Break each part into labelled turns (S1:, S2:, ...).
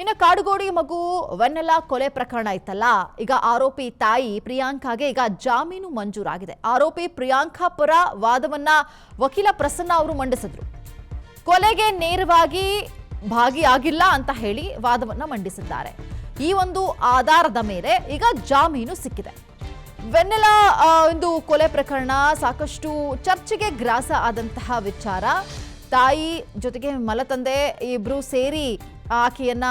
S1: ಇನ್ನು ಕಾಡುಗೋಡಿ ಮಗು ವೆನ್ನೆಲಾ ಕೊಲೆ ಪ್ರಕರಣ ಇತ್ತಲ್ಲ, ಈಗ ಆರೋಪಿ ತಾಯಿ ಪ್ರಿಯಾಂಕಾಗೆ ಈಗ ಜಾಮೀನು ಮಂಜೂರಾಗಿದೆ. ಆರೋಪಿ ಪ್ರಿಯಾಂಕಾ ಪರ ವಾದವನ್ನ ವಕೀಲ ಪ್ರಸನ್ನ ಅವರು ಮಂಡಿಸಿದ್ರು. ಕೊಲೆಗೆ ನೇರವಾಗಿ ಭಾಗಿಯಾಗಿಲ್ಲ ಅಂತ ಹೇಳಿ ವಾದವನ್ನ ಮಂಡಿಸಿದ್ದಾರೆ. ಈ ಒಂದು ಆಧಾರದ ಮೇಲೆ ಈಗ ಜಾಮೀನು ಸಿಕ್ಕಿದೆ. ವೆನ್ನೆಲಾ ಒಂದು ಕೊಲೆ ಪ್ರಕರಣ ಸಾಕಷ್ಟು ಚರ್ಚೆಗೆ ಗ್ರಾಸ ಆದಂತಹ ವಿಚಾರ. ತಾಯಿ ಜೊತೆಗೆ ಮಲತಂದೆ ಇಬ್ರು ಸೇರಿ ಆಕೆಯನ್ನ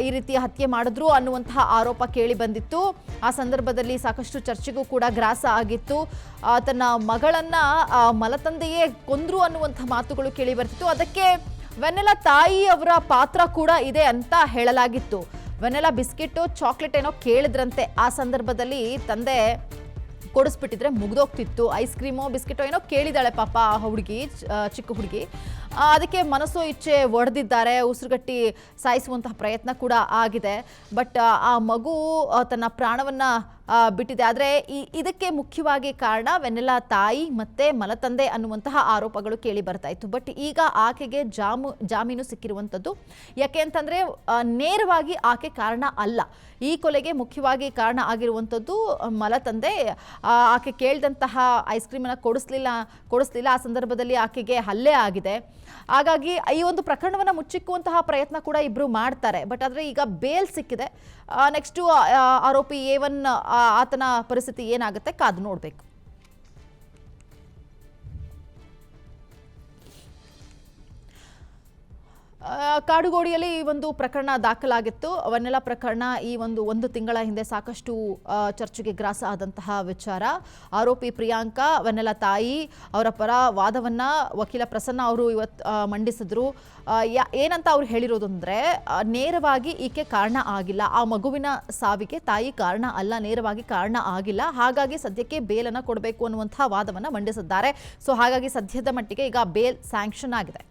S1: ಈ ರೀತಿ ಹತ್ಯೆ ಮಾಡಿದ್ರು ಅನ್ನುವಂತಹ ಆರೋಪ ಕೇಳಿ ಬಂದಿತ್ತು. ಆ ಸಂದರ್ಭದಲ್ಲಿ ಸಾಕಷ್ಟು ಚರ್ಚೆಗೂ ಕೂಡ ಗ್ರಾಸ ಆಗಿತ್ತು. ತನ್ನ ಮಗಳನ್ನ ಮಲತಂದೆಯೇ ಕೊಂದ್ರು ಅನ್ನುವಂತಹ ಮಾತುಗಳು ಕೇಳಿ ಬರ್ತಿತ್ತು. ಅದಕ್ಕೆ ವೆನ್ನೆಲಾ ತಾಯಿ ಅವರ ಪಾತ್ರ ಕೂಡ ಇದೆ ಅಂತ ಹೇಳಲಾಗಿತ್ತು. ವೆನ್ನೆಲಾ ಬಿಸ್ಕೆಟು ಚಾಕ್ಲೇಟ್ ಏನೋ ಕೇಳಿದ್ರಂತೆ. ಆ ಸಂದರ್ಭದಲ್ಲಿ ತಂದೆ ಕೊಡಿಸ್ಬಿಟ್ಟಿದ್ರೆ ಮುಗ್ದೋಗ್ತಿತ್ತು. ಐಸ್ ಕ್ರೀಮೋ ಬಿಸ್ಕೆಟೋ ಏನೋ ಕೇಳಿದಾಳೆ ಪಾಪ ಆ ಹುಡುಗಿ, ಚಿಕ್ಕ ಹುಡುಗಿ. ಅದಕ್ಕೆ ಮನಸ್ಸೋ ಇಚ್ಛೆ ಒಡೆದಿದ್ದಾರೆ. ಉಸಿರುಗಟ್ಟಿ ಸಾಯಿಸುವಂತಹ ಪ್ರಯತ್ನ ಕೂಡ ಆಗಿದೆ. ಬಟ್ ಆ ಮಗು ತನ್ನ ಪ್ರಾಣವನ್ನ ಬಿಟ್ಟಿದೆ. ಆದರೆ ಇದಕ್ಕೆ ಮುಖ್ಯವಾಗಿ ಕಾರಣ ವೆನ್ನೆಲಾ ತಾಯಿ ಮತ್ತೆ ಮಲತಂದೆ ಅನ್ನುವಂತಹ ಆರೋಪಗಳು ಕೇಳಿ ಬರ್ತಾ ಇತ್ತು. ಬಟ್ ಈಗ ಆಕೆಗೆ ಜಾಮೀನು ಸಿಕ್ಕಿರುವಂಥದ್ದು. ಯಾಕೆ ಅಂತಂದ್ರೆ ನೇರವಾಗಿ ಆಕೆ ಕಾರಣ ಅಲ್ಲ. ಈ ಕೊಲೆಗೆ ಮುಖ್ಯವಾಗಿ ಕಾರಣ ಆಗಿರುವಂಥದ್ದು ಮಲತಂದೆ. ಆಕೆ ಕೇಳಿದಂತಹ ಐಸ್ ಕ್ರೀಮನ್ನು ಕೊಡಿಸ್ಲಿಲ್ಲ. ಆ ಸಂದರ್ಭದಲ್ಲಿ ಆಕೆಗೆ ಹಲ್ಲೆ ಆಗಿದೆ. ಹಾಗಾಗಿ ಈ ಒಂದು ಪ್ರಕರಣವನ್ನು ಮುಚ್ಚಿಕ್ಕುವಂತಹ ಪ್ರಯತ್ನ ಕೂಡ ಇಬ್ರು ಮಾಡ್ತಾರೆ. ಬಟ್ ಆದರೆ ಈಗ ಬೇಲ್ ಸಿಕ್ಕಿದೆ. ನೆಕ್ಸ್ಟು ಆರೋಪಿ A1 ಆತನ ಪರಿಸ್ಥಿತಿ ಏನಾಗುತ್ತೆ ಕಾದು ನೋಡಬೇಕು. ಕಾಡುಗೋಡಿಯಲ್ಲಿ ಈ ಒಂದು ಪ್ರಕರಣ ದಾಖಲಾಗಿತ್ತು. ವೆನ್ನೆಲಾ ಪ್ರಕರಣ ಈ ಒಂದು ತಿಂಗಳ ಹಿಂದೆ ಸಾಕಷ್ಟು ಚರ್ಚೆಗೆ ಗ್ರಾಸ ಆದಂತಹ ವಿಚಾರ. ಆರೋಪಿ ಪ್ರಿಯಾಂಕಾ, ವೆನ್ನೆಲಾ ತಾಯಿ ಅವರ ಪರ ವಾದವನ್ನ ವಕೀಲ ಪ್ರಸನ್ನ ಅವರು ಇವತ್ತು ಮಂಡಿಸಿದ್ರು. ಏನಂತ ಅವ್ರು ಹೇಳಿರೋದು ಅಂದ್ರೆ, ನೇರವಾಗಿ ಈಕೆ ಕಾರಣ ಆಗಿಲ್ಲ, ಆ ಮಗುವಿನ ಸಾವಿಗೆ ತಾಯಿ ಕಾರಣ ಅಲ್ಲ, ನೇರವಾಗಿ ಕಾರಣ ಆಗಿಲ್ಲ. ಹಾಗಾಗಿ ಸದ್ಯಕ್ಕೆ ಬೇಲನ್ನ ಕೊಡಬೇಕು ಅನ್ನುವಂತಹ ವಾದವನ್ನ ಮಂಡಿಸಿದ್ದಾರೆ. ಸೊ ಹಾಗಾಗಿ ಸದ್ಯದ ಮಟ್ಟಿಗೆ ಈಗ ಬೇಲ್ ಸ್ಯಾಂಕ್ಷನ್ ಆಗಿದೆ.